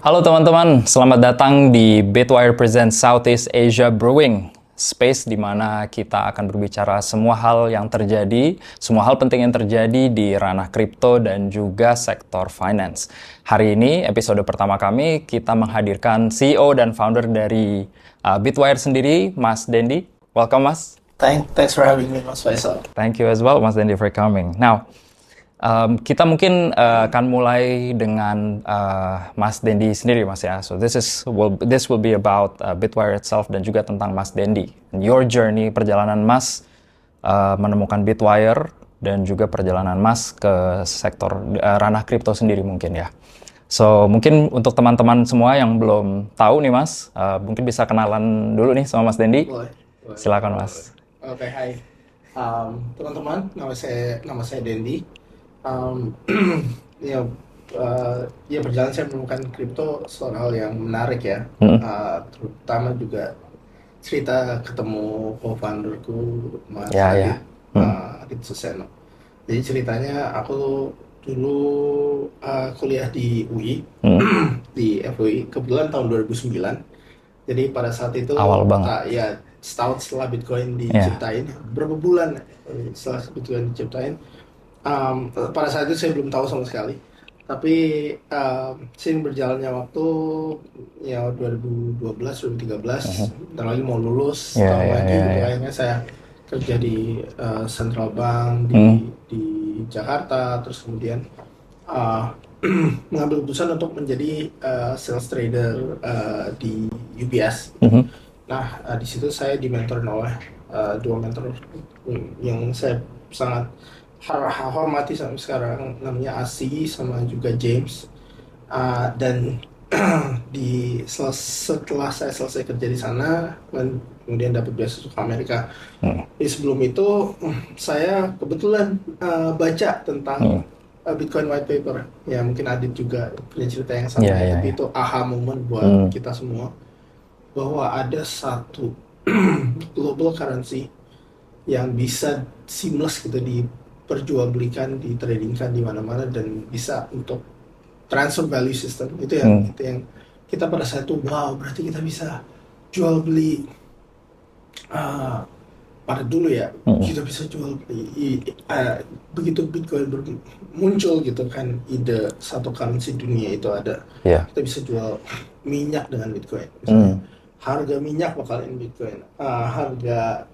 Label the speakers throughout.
Speaker 1: Halo teman-teman, selamat datang di Bitwire Presents Southeast Asia Brewing, space di mana kita akan berbicara semua hal yang terjadi, semua hal penting yang terjadi di ranah kripto dan juga sektor finance. Hari ini, episode pertama kami, kita menghadirkan CEO dan founder dari Bitwire sendiri, Mas Dendi. Welcome, Mas.
Speaker 2: Thanks for having me, Mas Faisal.
Speaker 1: Thank you as well, Mas Dendi, for coming. Now, kita mungkin akan mulai dengan Mas Dendi sendiri, Mas ya. So this will be about Bitwire itself dan juga tentang Mas Dendi. Your journey, perjalanan Mas menemukan Bitwire dan juga perjalanan Mas ke sektor ranah kripto sendiri mungkin ya. So mungkin untuk teman-teman semua yang belum tahu nih Mas, mungkin bisa kenalan dulu nih sama Mas Dendi.
Speaker 2: Boleh.
Speaker 1: Silakan Mas.
Speaker 2: Oke, hai. Teman-teman, nama saya Dendi. Ya, berjalan saya menemukan kripto suatu hal yang menarik ya. Terutama juga cerita ketemu co-founderku Mas Adit Suseno. Jadi ceritanya aku dulu kuliah di UI, di FUI, kebetulan tahun 2009. Jadi pada saat itu
Speaker 1: awal banget.
Speaker 2: Ya, setahun setelah Bitcoin diciptain, berapa bulan setelah Bitcoin diciptain. Pada saat itu saya belum tahu sama sekali, tapi sering berjalannya waktu ya 2012, 2013, dan lagi mau lulus, kayaknya saya kerja di Central Bank di Jakarta, terus kemudian mengambil keputusan untuk menjadi sales trader di UBS. Nah, di situ saya dimentorin oleh dua mentor yang saya sangat hormati sampai sekarang, namanya Asi sama juga James. Dan setelah saya selesai kerja di sana, kemudian dapat beasiswa ke Amerika. Di sebelum itu saya kebetulan baca tentang Bitcoin white paper. Ya mungkin Adit juga punya cerita yang sama, tapi itu aha moment buat kita semua bahwa ada satu global currency yang bisa seamless gitu diperjualbelikan, ditradingkan di mana-mana dan bisa untuk transfer value system. Itu yang kita pada saat itu wow, berarti kita bisa jual beli pada dulu ya, kita bisa jual beli begitu Bitcoin muncul gitu kan, ide satu currency dunia itu ada, kita bisa jual minyak dengan Bitcoin misalnya. Harga minyak bakalan Bitcoin, harga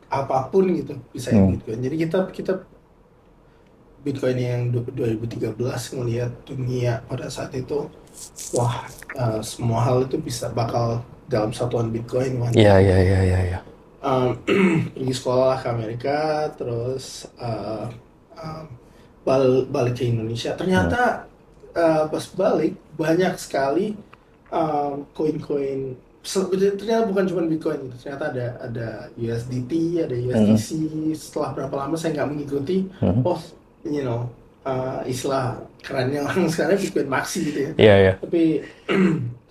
Speaker 2: apapun gitu bisa Bitcoin. Jadi kita Bitcoin yang 2013 ngelihat dunia pada saat itu, wah, semua hal itu bakal dalam satuan Bitcoin.
Speaker 1: Iya.
Speaker 2: Pergi sekolah ke Amerika, terus balik ke Indonesia. Ternyata pas balik banyak sekali koin-koin. Ternyata bukan cuma Bitcoin, ternyata ada USDT, ada USDC. Setelah berapa lama saya nggak mengikuti, istilah kerennya orang sekarang Bitcoin Maxi gitu ya.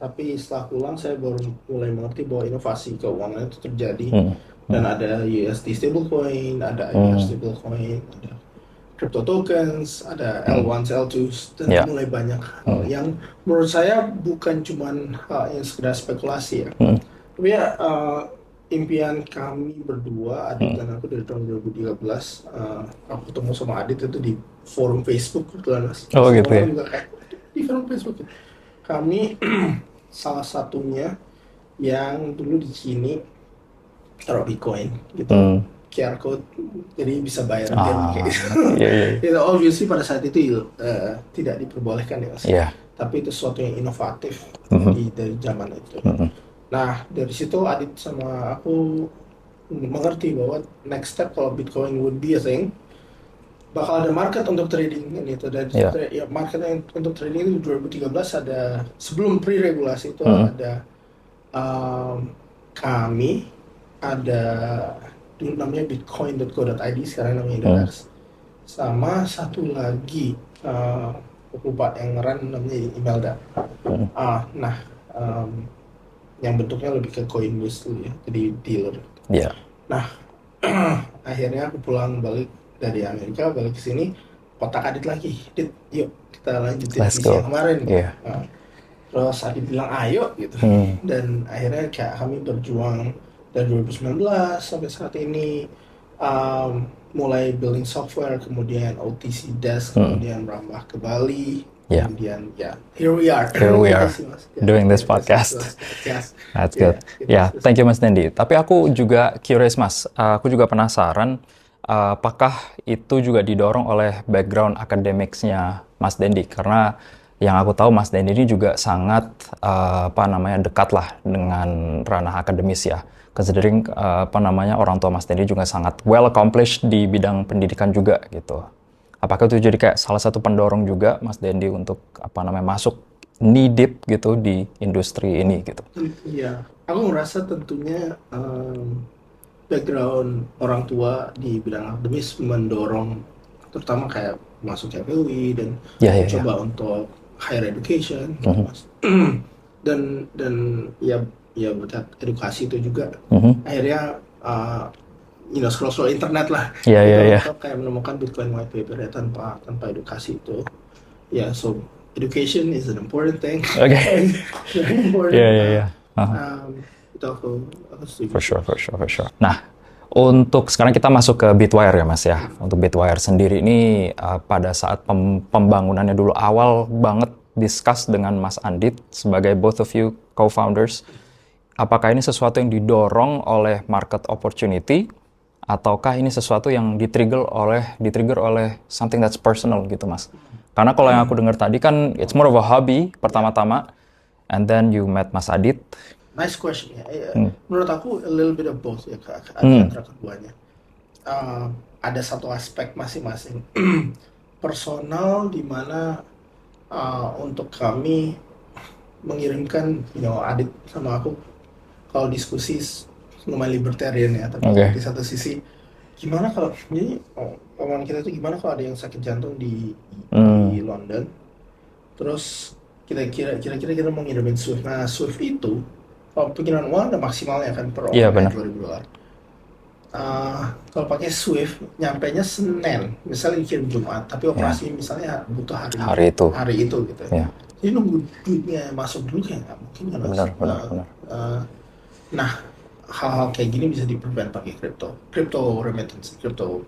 Speaker 2: Tapi setelah pulang saya baru mulai mengerti bahwa inovasi keuangan itu terjadi, dan ada USD stablecoin, ada IBR stablecoin, ada crypto tokens, ada L1, L2, dan mulai banyak hal yang menurut saya bukan cuman yang sekedar spekulasi ya. Tapi ya impian kami berdua, Adit dan aku, dari tahun 2013, aku ketemu sama Adit itu di forum Facebook kebetulan Mas.
Speaker 1: Oh gitu ya.
Speaker 2: Juga kayak di forum Facebook. Kami salah satunya yang dulu di sini taruh Bitcoin gitu. QR code, jadi bisa bayar kayak gitu. Itu obviously pada saat itu tidak diperbolehkan ya Mas. Tapi itu sesuatu yang inovatif dari zaman itu. Nah, dari situ Adit sama aku mengerti bahwa next step kalau Bitcoin would be a thing, bakal ada market untuk trading itu. Dan market untuk trading itu 2013 ada, sebelum pre-regulasi itu ada kami, ada dulu namanya bitcoin.co.id, sekarang namanya Dollars, sama satu lagi lupa yang run namanya Imelda. Yang bentuknya lebih ke Coinbase dulu ya, jadi dealer. Nah, akhirnya aku balik dari Amerika, balik ke sini, kontak Adit lagi, Dit, yuk kita lanjutin visi yang kemarin. Terus Adit bilang ayo gitu. Dan akhirnya kayak kami berjuang dari 2019 sampai saat ini, mulai building software, kemudian OTC Desk, kemudian merambah ke Bali,
Speaker 1: Yeah.
Speaker 2: kemudian ya here we are
Speaker 1: Here
Speaker 2: Gitu sih, Mas. Ya,
Speaker 1: doing this
Speaker 2: gitu sih,
Speaker 1: podcast.
Speaker 2: podcast.
Speaker 1: That's
Speaker 2: Ya,
Speaker 1: good.
Speaker 2: gitu
Speaker 1: Yeah,
Speaker 2: sih.
Speaker 1: thank you Mas Dendi. Tapi aku juga curious Mas, aku juga penasaran apakah itu juga didorong oleh background akademiksnya Mas Dendi? Karena yang aku tahu Mas Dendi ini juga sangat dekat lah dengan ranah akademis ya. Considering orang tua Mas Dendi juga sangat well accomplished di bidang pendidikan juga gitu. Apakah itu jadi kayak salah satu pendorong juga Mas Dendi untuk masuk knee deep gitu di industri ini gitu?
Speaker 2: Iya, aku ngerasa tentunya background orang tua di bidang akademis mendorong, terutama kayak masuk FUI dan coba untuk higher education, gitu, Mas. dan ya berkat edukasi itu juga akhirnya scroll internet lah, untuk kayak menemukan Bitcoin white paper ya, tanpa edukasi itu ya, so education is an important thing.
Speaker 1: Okay.
Speaker 2: Very important. Itu aku setuju.
Speaker 1: For sure. Nah, untuk sekarang kita masuk ke Bitwire ya Mas ya. Untuk Bitwire sendiri ini pada saat pembangunannya dulu awal banget discuss dengan Mas Andit sebagai both of you co-founders. Apakah ini sesuatu yang didorong oleh market opportunity ataukah ini sesuatu yang di-trigger oleh something that's personal gitu Mas? Karena kalau yang aku dengar tadi kan it's more of a hobby pertama-tama, and then you met Mas Adit.
Speaker 2: Nice question ya. Menurut aku a little bit of both ya, antara keduanya. Ada satu aspek masing-masing personal di mana untuk kami mengirimkan Adit sama aku kalau diskusi lumayan libertarian ya, tapi di satu sisi gimana kalau jadi omongan kita itu gimana kalau ada yang sakit jantung di London, terus kira-kira kita mau ngirimin Swift. Nah, Swift itu kalau pengiriman uang ada maksimalnya kan per orang $2,000. Kalau pakai Swift nyampainya Senin, misalnya dikirim Jumat, tapi operasi misalnya butuh hari itu gitu. Jadi nunggu duitnya masuk dulu kayak nggak mungkin kan.
Speaker 1: Benar.
Speaker 2: Nah, hal-hal kayak gini bisa di-prevent pakai crypto remittance, crypto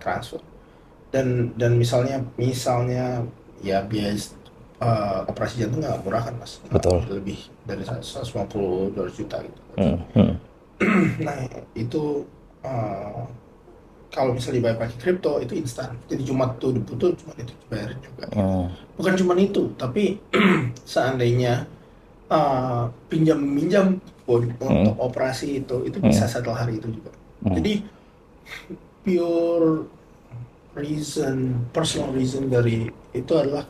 Speaker 2: transfer. Dan misalnya ya biaya operasi jantung nggak murah kan Mas.
Speaker 1: Betul.
Speaker 2: Lebih dari 150-200 juta gitu. Nah, itu kalau misalnya dibayar pakai kripto itu instan. Jadi Jumat tuh dibutuh cuma itu dibayarin juga. Bukan cuma itu, tapi seandainya pinjam pun untuk operasi itu bisa setelah hari itu juga. Jadi pure personal reason dari itu adalah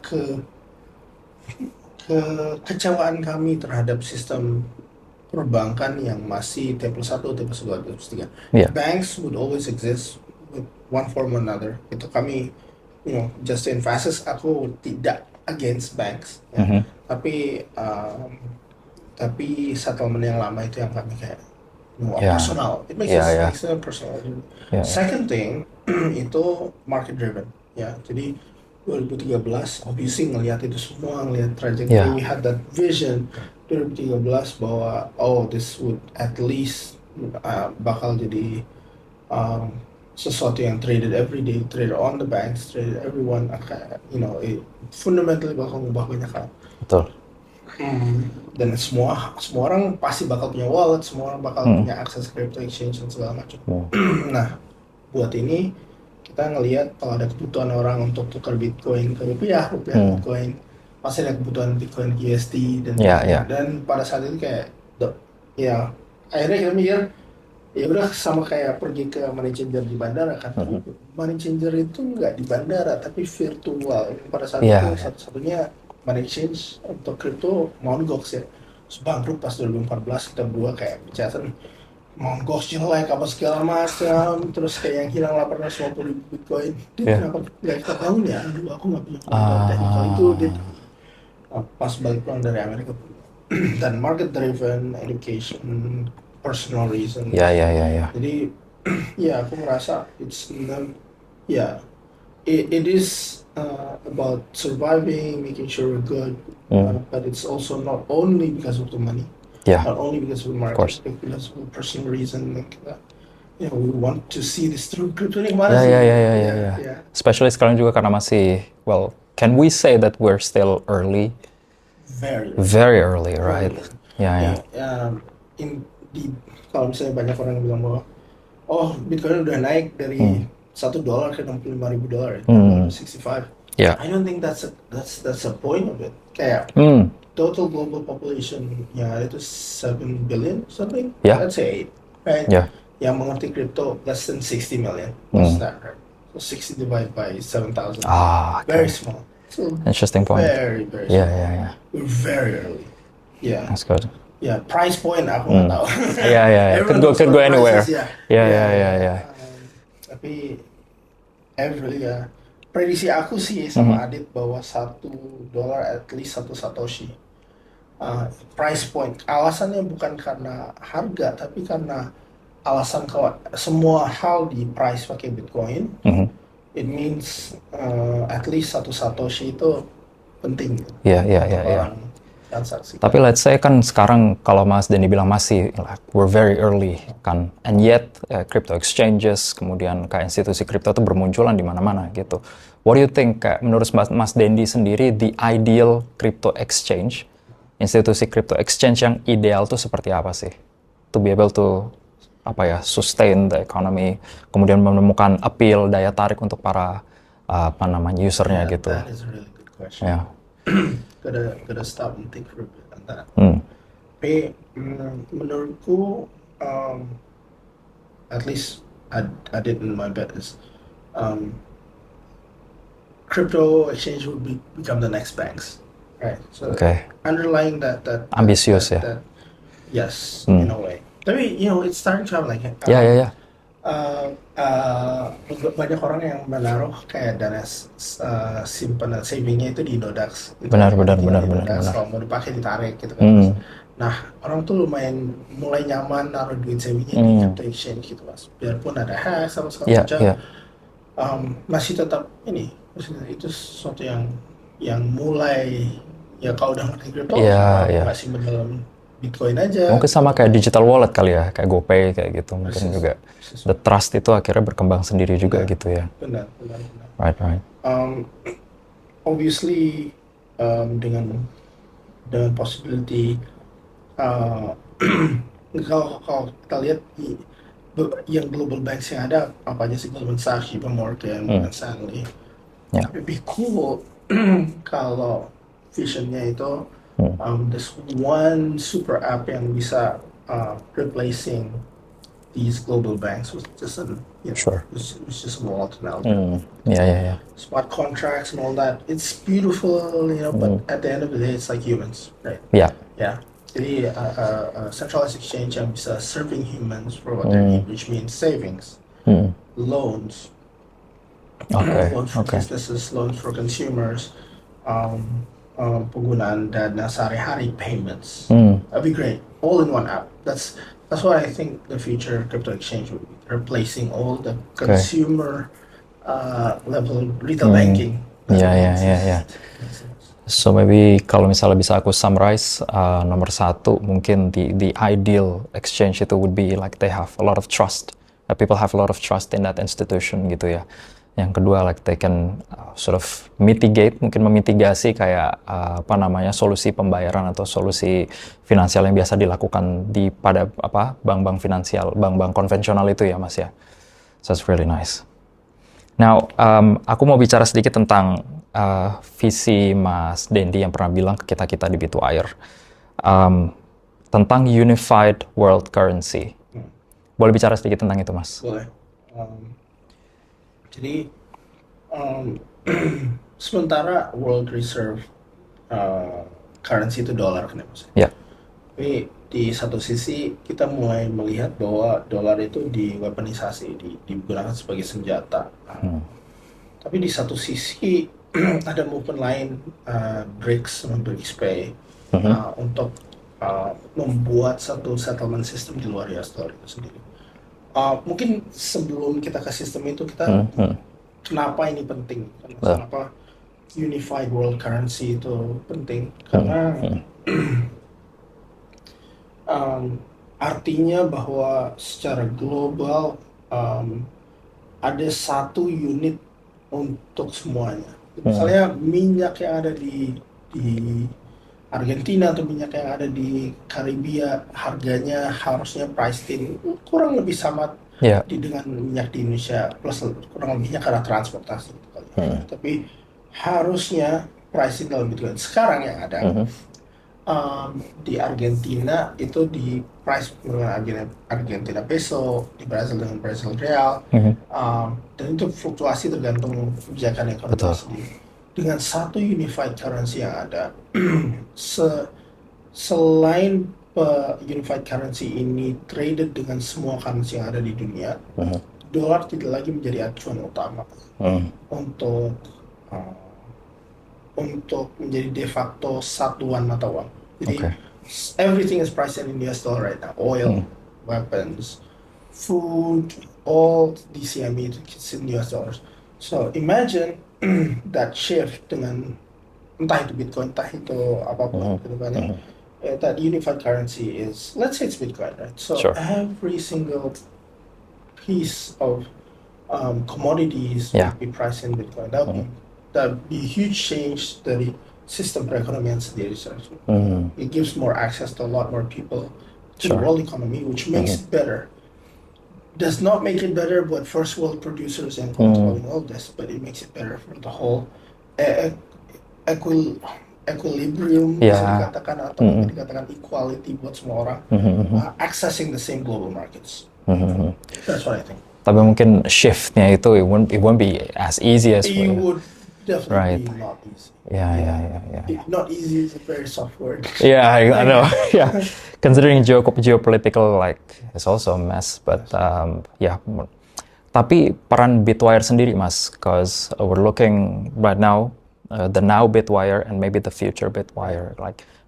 Speaker 2: kekecewaan kami terhadap sistem perbankan yang masih T+1, T+2, T+3. Banks would always exist with one form or another. Itu kami, just to emphasize, aku tidak against banks, ya. Tapi settlement yang lama itu yang kami kayak personal. It makes it personal. Second thing itu market driven, ya. Jadi 2013 obviously ngelihat itu semua, ngelihat trajectory, we had that vision 2013 bahwa this would at least bakal jadi sesuatu yang traded every day, traded on the banks, traded everyone, it fundamentally bakal ngubah banyak hal.
Speaker 1: Betul.
Speaker 2: Dan semua orang pasti bakal punya wallet, semua orang bakal punya akses crypto exchange dan segala macam. Nah, buat ini kita ngelihat kalau ada kebutuhan orang untuk tukar Bitcoin ke rupiah Bitcoin, pasti ada kebutuhan Bitcoin ke USD dan pada saat itu kayak akhirnya kita mikir ya udah sama kayak pergi ke money changer di bandara kan. Money changer itu nggak di bandara tapi virtual. Pada saat itu satu-satunya money exchange untuk kripto Mt. Gox ya. Bangkrut pas 2014, kita berdua kayak bicara Mt. Gox jelek apa segala macam, terus kayak yang hilang 850 ribu Bitcoin. Kenapa nggak kita bangun ya? Aduh, aku nggak punya teknikal itu. Pas balik pulang dari Amerika. Dan market driven, education, personal reason.
Speaker 1: Ya.
Speaker 2: Jadi ya aku merasa it's it is about surviving, making sure we're good, but it's also not only because of the money,
Speaker 1: Yeah,
Speaker 2: not only because of the
Speaker 1: of
Speaker 2: market,
Speaker 1: course.
Speaker 2: but because of a personal reason. Like, we want to see this through. Crypto ini kemana
Speaker 1: Ya,
Speaker 2: sih?
Speaker 1: ya, ya, ya, ya,
Speaker 2: Yeah,
Speaker 1: ya.
Speaker 2: yeah.
Speaker 1: Especially sekarang juga karena masih, well, can we say that we're still early?
Speaker 2: Very.
Speaker 1: Very early, right? Ya, ya.
Speaker 2: In di Kalau misalnya banyak orang yang bilang bahwa Bitcoin udah naik dari $1 ke $65,000 ya, 65.
Speaker 1: Yeah.
Speaker 2: I don't think that's a point of it. Kayak total global population ya itu 7 billion something.
Speaker 1: Yeah.
Speaker 2: Let's say 8, right?
Speaker 1: Yeah.
Speaker 2: Yang mengerti crypto less than 60 million. What's that? Right? So 60 divided by 7,000.
Speaker 1: Ah,
Speaker 2: Very
Speaker 1: okay.
Speaker 2: small. So
Speaker 1: Interesting point.
Speaker 2: very small.
Speaker 1: Yeah, yeah, yeah.
Speaker 2: We're very early. Yeah.
Speaker 1: That's good.
Speaker 2: Ya, price point aku nggak tahu.
Speaker 1: Yeah, yeah, yeah.
Speaker 2: Everyone
Speaker 1: Could
Speaker 2: knows
Speaker 1: go
Speaker 2: what
Speaker 1: anywhere.
Speaker 2: prices,
Speaker 1: Yeah.
Speaker 2: Tapi every prediksi aku sih sama Adit bahwa $1 at least 1 satoshi. Price point. Alasannya bukan karena harga, tapi karena alasan kalau semua hal di price pakai Bitcoin, it means at least 1 satoshi itu penting.
Speaker 1: Iya.
Speaker 2: Orang transaksi.
Speaker 1: Tapi let's say kan sekarang kalau Mas Denny bilang masih like, we're very early kan, and yet crypto exchanges kemudian kayak institusi crypto itu bermunculan di mana-mana gitu. What do you think kayak menurut Mas Denny sendiri the ideal crypto exchange, institusi crypto exchange yang ideal tuh seperti apa sih? To be able to sustain the economy, kemudian menemukan appeal daya tarik untuk para usernya gitu.
Speaker 2: That is a really good question.
Speaker 1: Yeah.
Speaker 2: Gotta stop and think for a bit on that. Tapi menurutku, at least I did in my bet is crypto exchange would become the next banks, right? So underlying that
Speaker 1: ambitious,
Speaker 2: yes, in a way. Tapi it's starting to have like banyak orang yang menaruh kayak dana simpanan savingnya itu di Indodax.
Speaker 1: Benar.
Speaker 2: Kalau mau dipakai ditarik gitu kan. Nah, orang tuh lumayan mulai nyaman naruh duit savingnya di crypto exchange gitu Mas. Biarpun ada hack sama segala macam, masih tetap maksudnya itu sesuatu yang mulai kalau udah ngerti crypto masih beneran Bitcoin aja.
Speaker 1: Mungkin sama kayak digital wallet kali ya, kayak GoPay kayak gitu. Mungkin juga the trust itu akhirnya berkembang sendiri juga gitu ya.
Speaker 2: Benar.
Speaker 1: Right.
Speaker 2: Obviously dengan possibility kalau kita lihat yang global banks yang ada apa aja sih, Goldman Sachs, JP Morgan, Morgan Stanley. Lebih cool kalau visionnya itu there's one super app yang bisa replacing these global banks with just it's just a wallet now.
Speaker 1: Yeah.
Speaker 2: Smart contracts and all that. It's beautiful, but at the end of the day, it's like humans, right?
Speaker 1: Yeah.
Speaker 2: Jadi centralized exchange yang bisa serving humans for what they need, which means savings, loans, loans for businesses, loans for consumers, penggunaan dana sehari-hari payments. That'd be great, all in one app. That's what I think the future crypto exchange would be, replacing all the consumer level retail banking.
Speaker 1: Yeah. So maybe kalau misalnya bisa aku summarize, nomor satu mungkin the ideal exchange itu would be like they have a lot of trust. People have a lot of trust in that institution gitu ya. Yang kedua, like they can sort of memitigasi kayak solusi pembayaran atau solusi finansial yang biasa dilakukan pada bank-bank finansial, bank-bank konvensional itu ya Mas ya. So it's really nice. Now, aku mau bicara sedikit tentang visi Mas Dendi yang pernah bilang ke kita di Bitwire tentang unified world currency. Boleh bicara sedikit tentang itu, Mas?
Speaker 2: Boleh. Jadi sementara world reserve currency itu dolar kan ya Mas?
Speaker 1: Ya.
Speaker 2: Tapi di satu sisi kita mulai melihat bahwa dolar itu diweaponisasi, digunakan sebagai senjata. Tapi di satu sisi ada movement lain, BRICS sama BRICS-Pay untuk membuat satu settlement system di luar US dollar itu sendiri. Mungkin sebelum kita ke sistem itu kita kenapa ini penting? Kenapa unified world currency itu penting? Karena artinya bahwa secara global ada satu unit untuk semuanya. Misalnya minyak yang ada di Argentina atau minyak yang ada di Karibia harganya harusnya priced in kurang lebih sama dengan minyak di Indonesia plus kurang lebihnya karena transportasi gitu kali. Tapi harusnya pricing dalam Bitcoin. Sekarang yang ada di Argentina itu di price dengan Argentina peso, di Brazil dengan Brazil real, dan itu fluktuasi tergantung kebijakan ekonomi sendiri. Dengan satu unified currency yang ada, selain unified currency ini traded dengan semua currency yang ada di dunia, dolar tidak lagi menjadi acuan utama untuk menjadi de facto satuan mata uang. Jadi everything is priced in US dollar right now. Oil, weapons, food, all DCME it's in US dollars. So imagine that shift dengan entah itu Bitcoin, entah itu apapun gitu kan ya. That unified currency is, let's say it's Bitcoin, right? So every single piece of commodities would be priced in Bitcoin. That would be a huge change dari sistem perekonomian sendiri. It gives more access to a lot more people to the world economy, which makes it better. Does not make it better but first world producers and controlling all this, but it makes it better for the whole equilibrium bisa dikatakan atau dikatakan equality buat semua orang accessing the same global markets. That's what I think.
Speaker 1: Tapi mungkin shiftnya itu it won't be as easy as
Speaker 2: it would definitely be not easy.
Speaker 1: Yeah.
Speaker 2: Not easy is a very soft word.
Speaker 1: Yeah, I know. Yeah, considering geopolitical it's also a mess. But Tapi peran Bitwire sendiri, Mas, because we're looking right now the now Bitwire and maybe the future Bitwire.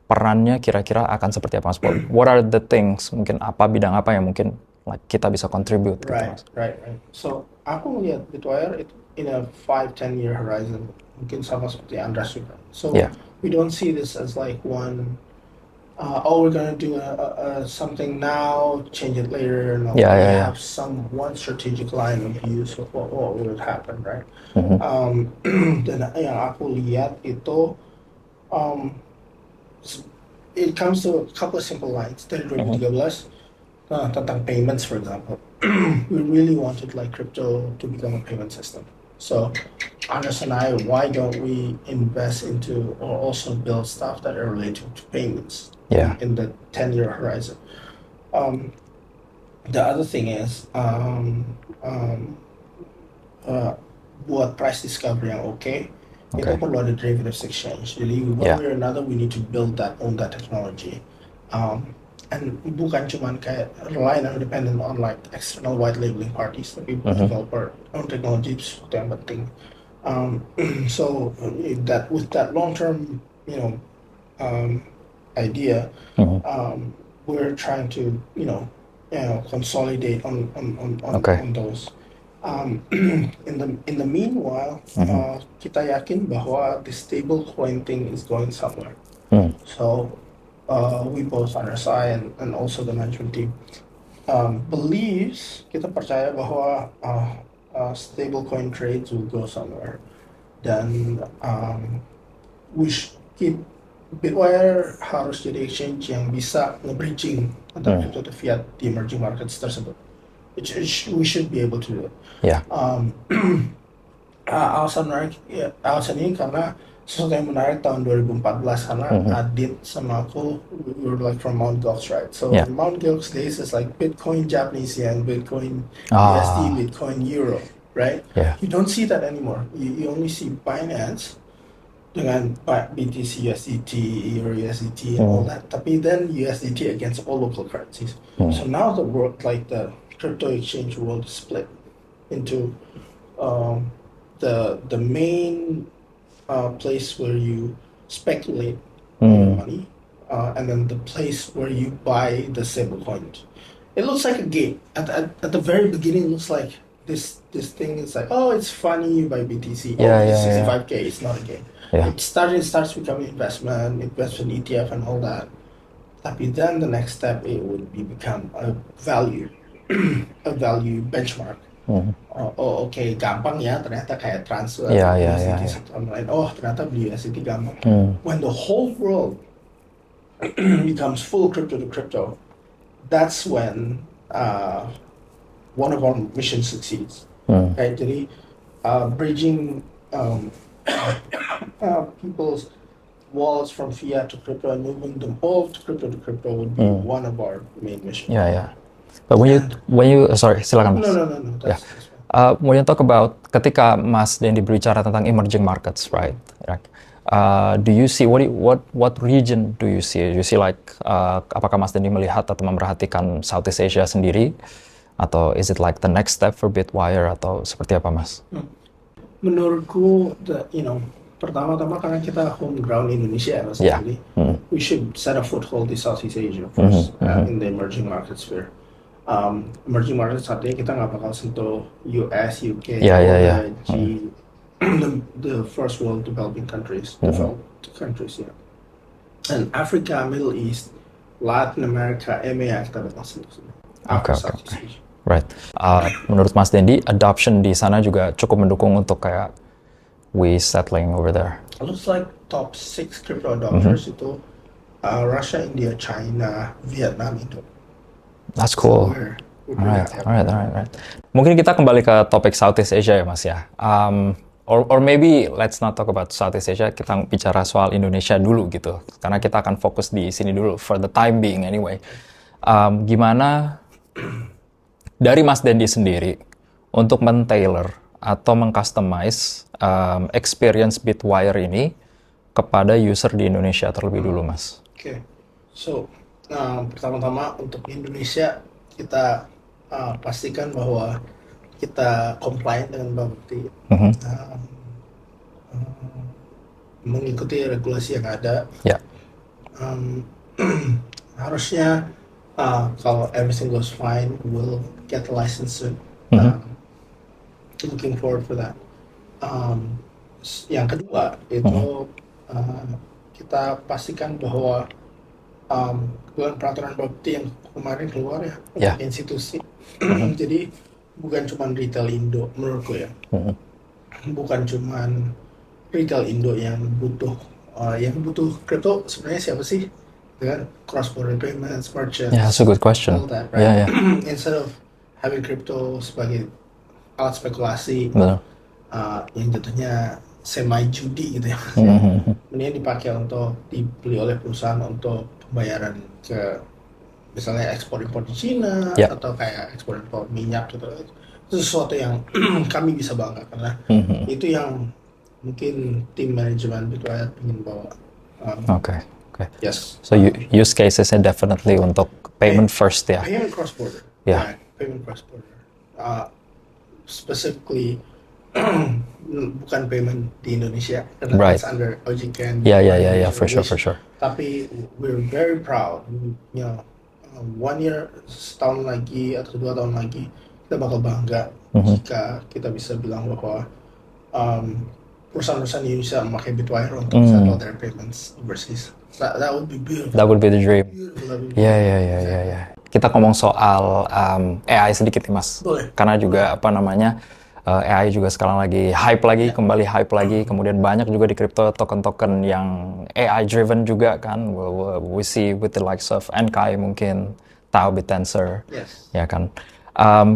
Speaker 1: Perannya kira-kira akan seperti apa, Mas? What are the things? Mungkin bidang apa yang mungkin kita bisa contribute?
Speaker 2: Right. So aku melihat Bitwire itu in a 5-10 year horizon. Mungkin sama seperti Andras juga. So we don't see this as one we're gonna do something now, change it later. No, we have one strategic line of views of what would happen, right? Dan yang aku lihat itu it comes to a couple of simple lines dari 2013 tentang payments, for example. We really wanted crypto to become a payment system. So Andres and I, why don't we invest into or also build stuff that are related to payments in the 10-year horizon? The other thing is buat price discovery yang itu perlu ada derivatives exchange. Jadi one way or another we need to build own that technology. And bukan cuman kayak relying or dependent on external white labeling parties, tapi developer own technology itu sesuatu yang penting. So that with that long term, idea, we're trying to consolidate on those. In the meanwhile, kita yakin bahwa the stable coin thing is going somewhere. So we both on our side and also the management team believes, kita percaya bahwa stablecoin trades will go somewhere. Dan Bitwire harus jadi exchange yang bisa nge-bridging antara crypto to fiat di emerging markets tersebut. We should be able to do it. Alasan ini karena sesuatu yang menarik tahun 2014 karena Adit sama aku we were from Mt. Gox, right? So Mt. Gox days is Bitcoin Japanese yen, Bitcoin USD, Bitcoin Euro, right? You don't see that anymore. You only see Binance dengan BTC USDT, Euro USDT and all that. Tapi then USDT against all local currencies. So now the world, the crypto exchange world is split into the main place where you speculate your money, and then the place where you buy the stable coins. It looks like a game. At the very beginning, it looks like this thing is like, oh, it's funny by BTC. Oh,
Speaker 1: Yeah,
Speaker 2: it's
Speaker 1: yeah, yeah.
Speaker 2: 65K. It's not a game.
Speaker 1: Yeah.
Speaker 2: It starts becoming investment ETF and all that. Tapi then the next step it would become a value, a value benchmark. Oh, oke, gampang ya ternyata kayak transfer
Speaker 1: Yeah, yeah,
Speaker 2: USDT
Speaker 1: yeah, yeah.
Speaker 2: satu online. Oh, ternyata beli USDT gampang.
Speaker 1: Hmm.
Speaker 2: When the whole world becomes full crypto to crypto, that's when one of our missions succeeds. Right? Jadi bridging people's wallets from fiat to crypto and moving them all to crypto would be one of our main missions.
Speaker 1: Yeah, yeah. But when you sorry, silakan Mas.
Speaker 2: No.
Speaker 1: Yeah.
Speaker 2: That's fine.
Speaker 1: When you talk about ketika Mas Dendi berbicara tentang emerging markets, right? Do you see what region do you see? You see like apakah Mas Dendi melihat atau memperhatikan Southeast Asia sendiri, atau is it like the next step for Bitwire atau seperti apa, Mas?
Speaker 2: Menurutku, pertama-tama karena kita home ground Indonesia ya, Mas.
Speaker 1: Yeah.
Speaker 2: Jadi we should set a foothold di Southeast Asia first, in the emerging market sphere. Emerging market saat ini kita nggak bakal sentuh US, UK,
Speaker 1: Yeah.
Speaker 2: The first world developing countries, developed countries, yeah. And Africa, Middle East, Latin America, EMEA kita bakal sentuh.
Speaker 1: Okay. Right. Menurut Mas Dendi, adoption di sana juga cukup mendukung untuk kayak we settling over there.
Speaker 2: It looks like top 6 crypto adopters itu Russia, India, China, Vietnam, Indo.
Speaker 1: That's cool. Alright. Mungkin kita kembali ke topik Southeast Asia ya, Mas ya. Or maybe let's not talk about Southeast Asia. Kita bicara soal Indonesia dulu gitu. Karena kita akan fokus di sini dulu for the time being anyway. Gimana dari Mas Dendi sendiri untuk men-tailor atau meng-customize experience Bitwire ini kepada user di Indonesia terlebih dulu, Mas?
Speaker 2: Okay. So, pertama-tama untuk Indonesia kita pastikan bahwa kita compliant dengan Bapepti, mengikuti regulasi yang ada.
Speaker 1: Yeah.
Speaker 2: Harusnya kalau everything goes fine, we'll get the license soon. Looking forward for that. Yang kedua itu kita pastikan bahwa dengan peraturan Bapepti yang kemarin keluar ya untuk institusi, jadi bukan cuma retail Indo menurutku ya, bukan cuma retail Indo yang butuh crypto sebenarnya siapa sih? Dengan cross border payments, merchants.
Speaker 1: Yeah, that's a good question.
Speaker 2: All that, right?
Speaker 1: Yeah.
Speaker 2: Instead of having crypto sebagai alat spekulasi, yang jatuhnya semi judi gitu ya, mendingan dipakai untuk dibeli oleh perusahaan untuk pembayaran ke misalnya ekspor impor di Cina atau kayak ekspor impor minyak gitu. Itu sesuatu yang kami bisa bangga karena itu yang mungkin tim manajemen Bitwire ingin bawa.
Speaker 1: Okay.
Speaker 2: Yes.
Speaker 1: So use cases-nya definitely untuk payment first ya.
Speaker 2: Payment cross border.
Speaker 1: Yeah.
Speaker 2: Right, payment cross border. Specifically bukan payment di Indonesia karena it's under OJK.
Speaker 1: Yeah, for sure.
Speaker 2: Tapi we're very proud, 1 year, setahun lagi atau 2 tahun lagi kita bakal bangga jika kita bisa bilang bahwa perusahaan-perusahaan Indonesia memakai Bitwire untuk settle their payments overseas. That would be beautiful.
Speaker 1: That would be the dream.
Speaker 2: Yeah.
Speaker 1: Kita ngomong soal AI sedikit nih, Mas.
Speaker 2: Boleh.
Speaker 1: Karena juga AI juga sekarang lagi kembali hype lagi. Kemudian banyak juga di crypto token-token yang AI driven juga kan. We see with the likes of Nkai mungkin, Tao, BitTensor.
Speaker 2: Yes.
Speaker 1: Ya kan.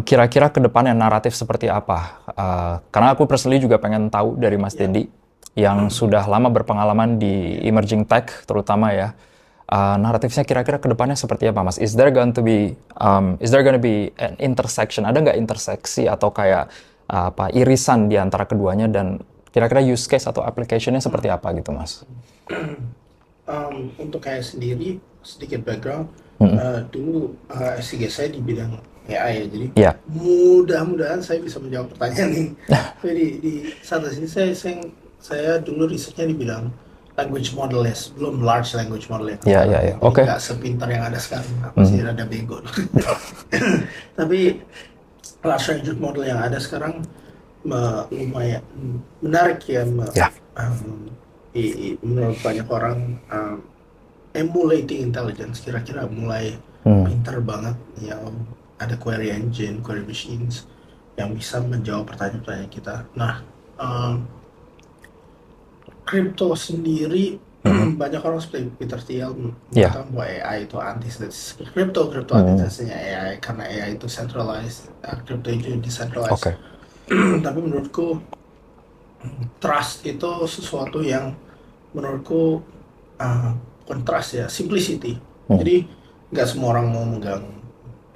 Speaker 1: Kira-kira ke depannya naratif seperti apa? Karena aku personally juga pengen tahu dari Mas Dendi yang sudah lama berpengalaman di emerging tech terutama ya. Naratifnya kira-kira ke depannya seperti apa, Mas? Is there going to be an intersection? Ada nggak interseksi atau kayak irisan di antara keduanya, dan kira-kira use case atau application-nya seperti apa gitu, Mas?
Speaker 2: Untuk kayak sendiri sedikit background, dulu S3 saya di bidang AI ya, jadi mudah-mudahan saya bisa menjawab pertanyaan ini. Jadi di satu sini saya dulu risetnya di bidang language model ya, belum large language model ya.
Speaker 1: Oke.
Speaker 2: Nggak sepintar yang ada sekarang, masih rada bego. Tapi large language model yang ada sekarang lumayan menarik ya,
Speaker 1: Ya.
Speaker 2: menurut banyak orang, emulating intelligence kira-kira mulai pintar banget ya, ada query engine, query machines yang bisa menjawab pertanyaan-pertanyaan kita. Nah, crypto sendiri banyak orang seperti Peter Thiel
Speaker 1: Ya.
Speaker 2: mengatakan bahwa AI itu antithesis crypto antisesnya AI karena AI itu centralized, crypto itu decentralized.
Speaker 1: Oke.
Speaker 2: Tapi menurutku trust itu sesuatu yang menurutku bukan trust ya, simplicity. Jadi nggak semua orang mau megang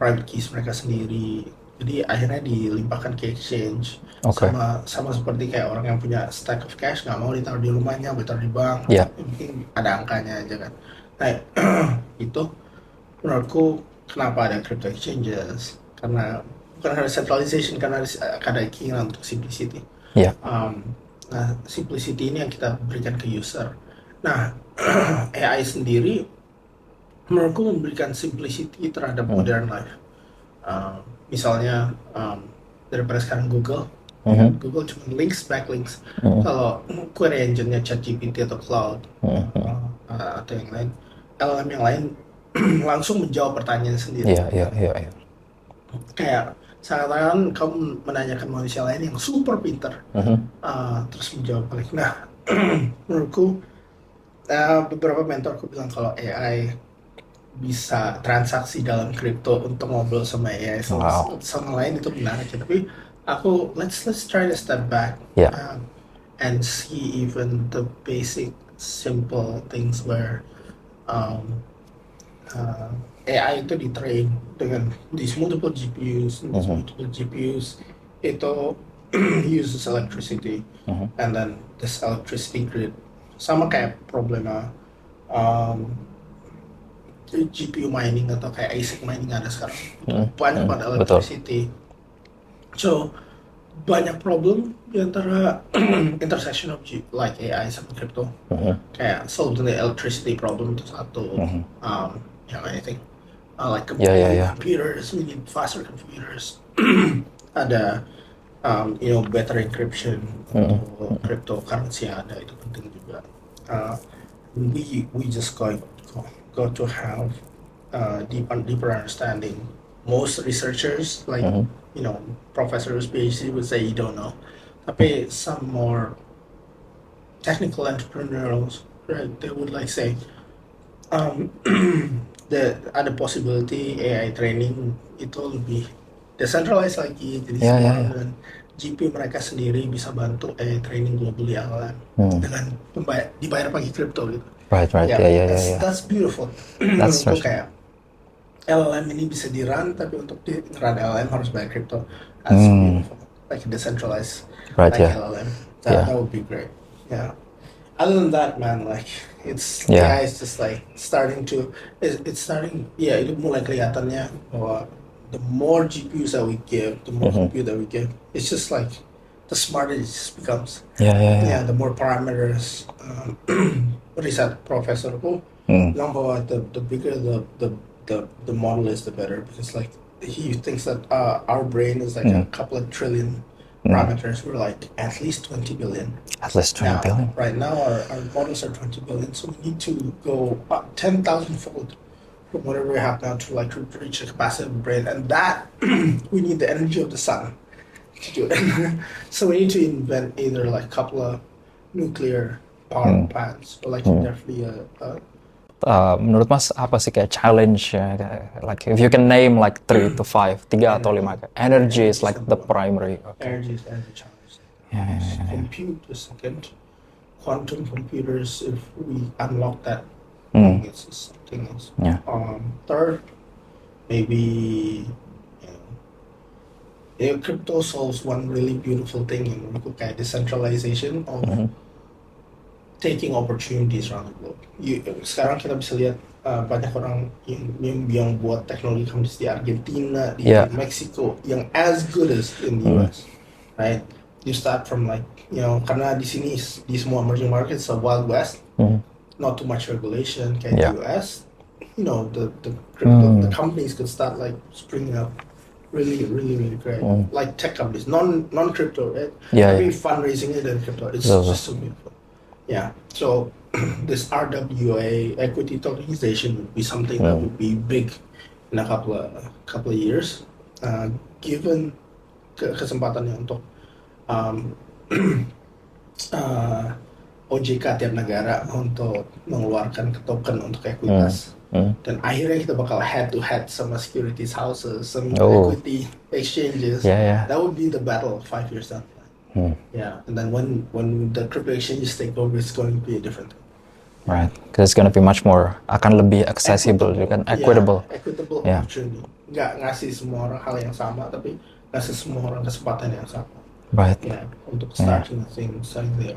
Speaker 2: private keys mereka sendiri. Jadi akhirnya dilimpahkan ke exchange.
Speaker 1: Oke.
Speaker 2: Sama seperti kayak orang yang punya stack of cash nggak mau ditaruh di rumahnya, ditaruh di bank.
Speaker 1: Ya.
Speaker 2: Mungkin ada angkanya aja kan. Nah itu menurutku kenapa ada crypto exchanges, karena bukan ada centralization, karena ada keinginan untuk simplicity.
Speaker 1: Ya.
Speaker 2: Nah, simplicity ini yang kita berikan ke user. Nah, AI sendiri menurutku memberikan simplicity terhadap modern life. Misalnya daripada sekarang Google cuma links, backlinks. Kalau query engine-nya ChatGPT atau Cloud atau yang lain, LLM yang lain langsung menjawab pertanyaan sendiri.
Speaker 1: Iya.
Speaker 2: Kayak seakan-akan kamu menanyakan manusia lain yang super pintar, terus menjawab balik. Nah, menurutku beberapa mentorku bilang kalau AI bisa transaksi dalam kripto untuk ngobrol sama AI sama lain itu menarik ya. Tapi aku let's try to step back and see even the basic simple things where AI itu ditrain dengan these multiple GPUs, itu uses electricity, and then this electricity grid sama kayak problema GPU mining atau kayak ASIC mining ada sekarang, banyak banget electricity. So banyak problem di antara intersection of like AI sama crypto. Kayak solving the electricity problem itu satu. Anything like computers, we need faster computers. Ada better encryption untuk cryptocurrency yang ada, itu penting juga. We just going to have deeper understanding. Most researchers, like professors, PhD, would say you don't know. Tapi some more technical entrepreneurs, right, they would like say ada possibility AI training itu lebih decentralized lagi, jadi dan GPU mereka sendiri bisa bantu AI training globally LLM dengan dibayar pakai crypto gitu.
Speaker 1: Right. Yeah.
Speaker 2: That's beautiful.
Speaker 1: That's
Speaker 2: right. Kayak LLM ini bisa di-run, tapi untuk di-run LLM harus bayar crypto. That's beautiful. Like a decentralized LLM. That would be great. Yeah. Other than that, man, like AI is just like itu mulai kelihatannya bahwa the more GPUs that we give, the more compute that we give, it's just like the smarter it just becomes. Yeah, the more parameters. Riset profesorku bilang bahwa the bigger the model is, the better, because like he thinks that our brain is like a couple of trillion parameters. We're like at least 20 billion.
Speaker 1: At least 20 billion.
Speaker 2: Right now our models are 20 billion, so we need to go 10,000 fold from whatever we have now to reach the capacity of the brain, and that we need the energy of the sun to do it. So we need to invent either like a couple of nuclear power plants, or like definitely
Speaker 1: menurut Mas apa sih kayak challenge like if you can name like 3 to 5, 3 atau 5, energy is like the primary.
Speaker 2: Energy is the challenge. Compute the second. Quantum computers, if we unlock that, it's something else. Third, maybe crypto solves one really beautiful thing in decentralization of taking opportunities around the globe. Sekarang kita bisa lihat banyak orang yang buat teknologi companies di Argentina, di Mexico, yang as good as in the US, right? You start from karena di sini di semua emerging markets a wild west, not too much regulation. Kayak di US, the companies could start springing up really great. Like tech companies, non crypto, right?
Speaker 1: Yeah,
Speaker 2: Tapi
Speaker 1: yeah.
Speaker 2: fundraisingnya dari crypto, it's
Speaker 1: Betul,
Speaker 2: just so beautiful. Yeah. So this RWA equity tokenization would be something that would be big in a couple of years. Given kesempatannya untuk um, uh, OJK tiap negara untuk mengeluarkan token untuk ekuitas. Dan akhirnya kita bakal head to head sama securities houses, some equity exchanges.
Speaker 1: Yeah.
Speaker 2: That would be the battle 5 years down the line. Yeah, and then when the crypto exchanges take over, it's going to be a different thing.
Speaker 1: Right, because it's going to be much more, akan lebih accessible, juga kan, equitable.
Speaker 2: Yeah, equitable
Speaker 1: Yeah.
Speaker 2: opportunity. Nggak ngasih semua orang hal yang sama, tapi ngasih semua orang kesempatan yang sama.
Speaker 1: Right.
Speaker 2: Yeah, untuk starting things there.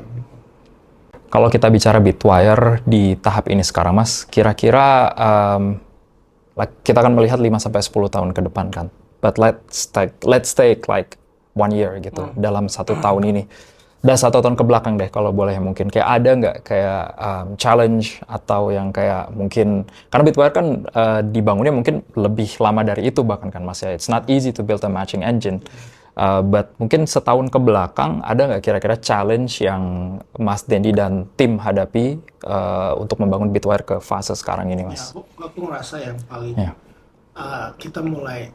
Speaker 1: Kalau kita bicara Bitwire di tahap ini sekarang, Mas, kira-kira kita akan melihat 5-10 tahun ke depan kan. But let's take like 1 year gitu dalam 1 tahun ini. Dan 1 tahun ke belakang deh kalau boleh mungkin. Kayak ada nggak kayak challenge atau yang kayak mungkin, karena Bitwire kan dibangunnya mungkin lebih lama dari itu bahkan kan Mas ya. It's not easy to build a matching engine. But mungkin setahun ke belakang ada nggak kira-kira challenge yang Mas Dendi dan tim hadapi untuk membangun Bitwire ke fase sekarang ini, Mas?
Speaker 2: Ya, aku ngerasa yang paling kita mulai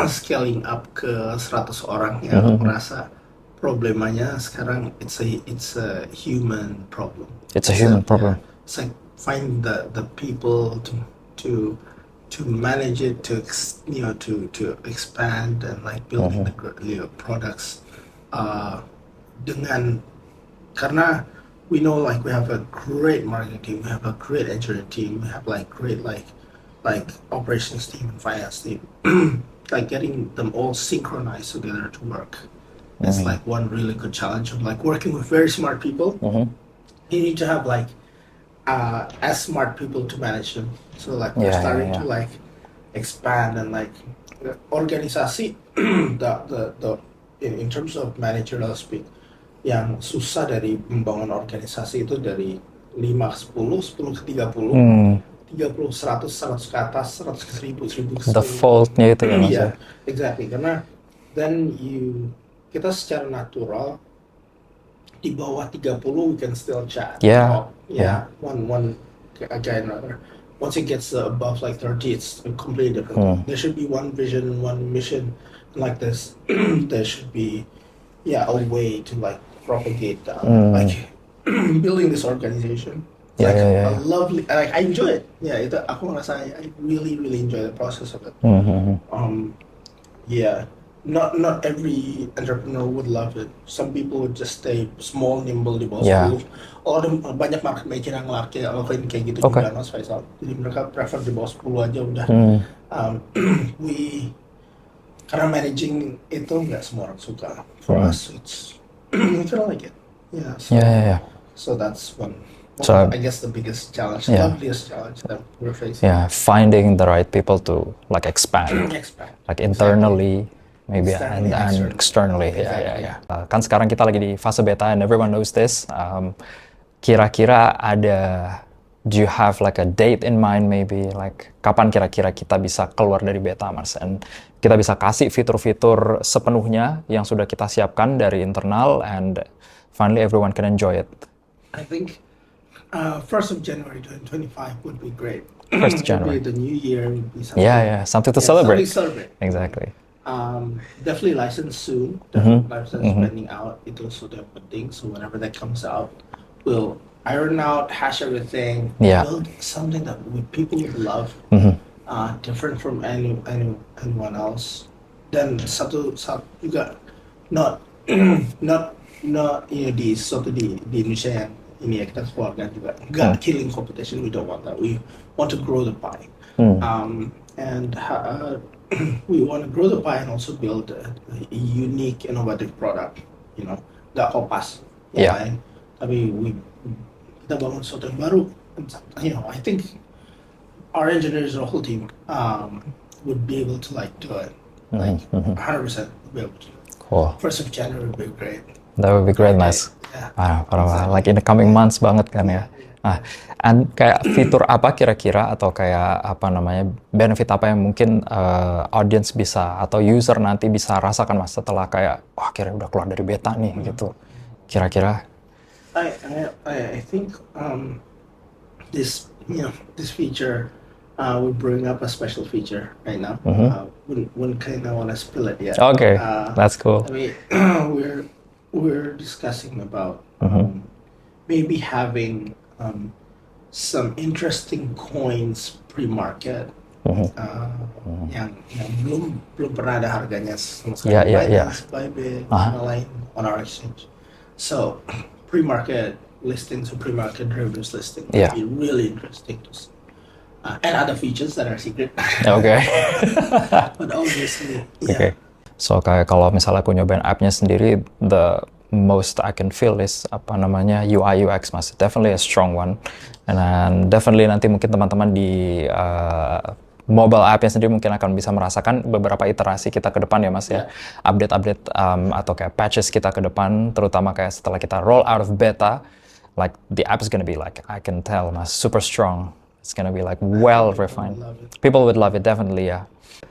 Speaker 2: scaling up ke 100 orang ya, aku merasa problemanya sekarang it's a human problem.
Speaker 1: It's a human problem.
Speaker 2: Yeah, it's like find the people to manage it, to expand and like building the products karena we know like we have a great marketing team, we have a great engineering team, we have like great like operations team and finance team. Like getting them all synchronized together to work. It's like one really good challenge of like working with very smart people. You need to have like as smart people to manage them. So like we're starting to like expand and like organisasi in terms of managerial speak, yang susah dari membangun organisasi itu dari 5 ke 10 ke 30, 30 100 100 ke atas, 100 ke 1000 1000 ke 1000.
Speaker 1: Defaultnya itu ya Mas.
Speaker 2: Yeah, exactly. Karena then kita secara natural di bawah 30 we can still chat. One again rather. Once it gets above like 30, it's completely different. There should be one vision, one mission like this. There should be a way to like propagate like building this organization. A lovely, like I enjoy it. Yeah, itu aku ngerasa I really enjoy the process of it. Not every entrepreneur would love it. Some people would just stay small, nimble di bawah 10. Banyak market maker yang ngelakuin kayak gitu juga, Mas Faisal. Jadi mereka prefer di bawah 10 aja udah. Karena managing itu nggak semua orang suka. For us, we feel like it. So that's one. So I guess the biggest challenge, the ugliest challenge that we're facing.
Speaker 1: Yeah, finding the right people to like expand. Like internally. Maybe and externally. Yeah. Kan sekarang kita lagi di fase beta and everyone knows this. Kira-kira do you have like a date in mind maybe? Like kapan kira-kira kita bisa keluar dari beta, Mas? And kita bisa kasih fitur-fitur sepenuhnya yang sudah kita siapkan dari internal and finally everyone can enjoy it.
Speaker 2: I think 1st of January 2025 would be great.
Speaker 1: 1st of January.
Speaker 2: The new year would be something.
Speaker 1: Yeah, something to celebrate.
Speaker 2: Something to celebrate.
Speaker 1: Exactly.
Speaker 2: Definitely license soon. Definitely license pending out. Itu sudah penting. So whenever that comes out, we'll iron out, hash everything, build something that people would love, different from anyone else. Dan satu juga not di Indonesia yang ini ya, kita keluarga juga nggak killing competition. We don't want that. We want to grow the pie. We want to grow the pie and also build a unique, innovative product. Nggak kopas. Tapi kita bangun sesuatu yang baru. I think our engineers, the whole team, would be able to like do it. Like 100% be able to.
Speaker 1: Cool.
Speaker 2: 1st of January would be great.
Speaker 1: That would be great, Mas. Like in the coming months banget kan ya. Kayak fitur apa kira-kira atau kayak apa namanya benefit apa yang mungkin audience bisa atau user nanti bisa rasakan Mas setelah kayak wah kira udah keluar dari beta nih gitu. Kira-kira
Speaker 2: I think this this feature we bring up a special feature right now. Wouldn't kind of want to spill it yet.
Speaker 1: Okay, that's cool.
Speaker 2: I mean, we're discussing about maybe having some interesting coins pre-market yang belum pernah ada harganya sama sekali. Bybit, lain on our exchange. So pre-market listings or pre-market derivatives listing would be really interesting to see. And other features that are secret.
Speaker 1: Okay.
Speaker 2: But obviously,
Speaker 1: Okay. So kayak kalau misalnya aku nyobain app-nya sendiri, the most I can feel is apa namanya UI UX Mas, definitely a strong one. And then definitely nanti mungkin teman-teman di mobile app-nya sendiri mungkin akan bisa merasakan beberapa iterasi kita ke depan ya Mas ya. Update-update atau kayak patches kita ke depan, terutama kayak setelah kita roll out of beta, like the app is gonna be like, I can tell Mas, super strong. It's gonna be like well refined. People would love it definitely ya.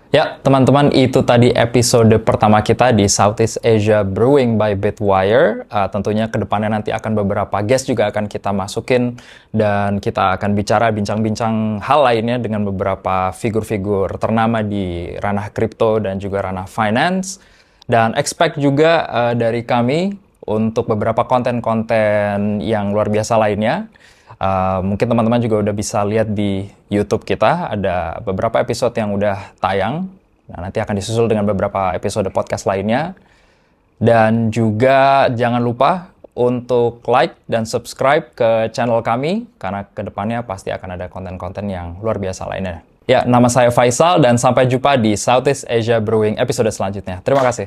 Speaker 1: Ya teman-teman, itu tadi episode pertama kita di Southeast Asia Brewing by Bitwire. Tentunya kedepannya nanti akan beberapa guest juga akan kita masukin dan kita akan bincang-bincang hal lainnya dengan beberapa figur-figur ternama di ranah kripto dan juga ranah finance. Dan expect juga dari kami untuk beberapa konten-konten yang luar biasa lainnya. Mungkin teman-teman juga udah bisa lihat di YouTube kita, ada beberapa episode yang udah tayang. Nah, nanti akan disusul dengan beberapa episode podcast lainnya. Dan juga jangan lupa untuk like dan subscribe ke channel kami, karena kedepannya pasti akan ada konten-konten yang luar biasa lainnya. Ya, nama saya Faisal dan sampai jumpa di Southeast Asia Brewing episode selanjutnya. Terima kasih.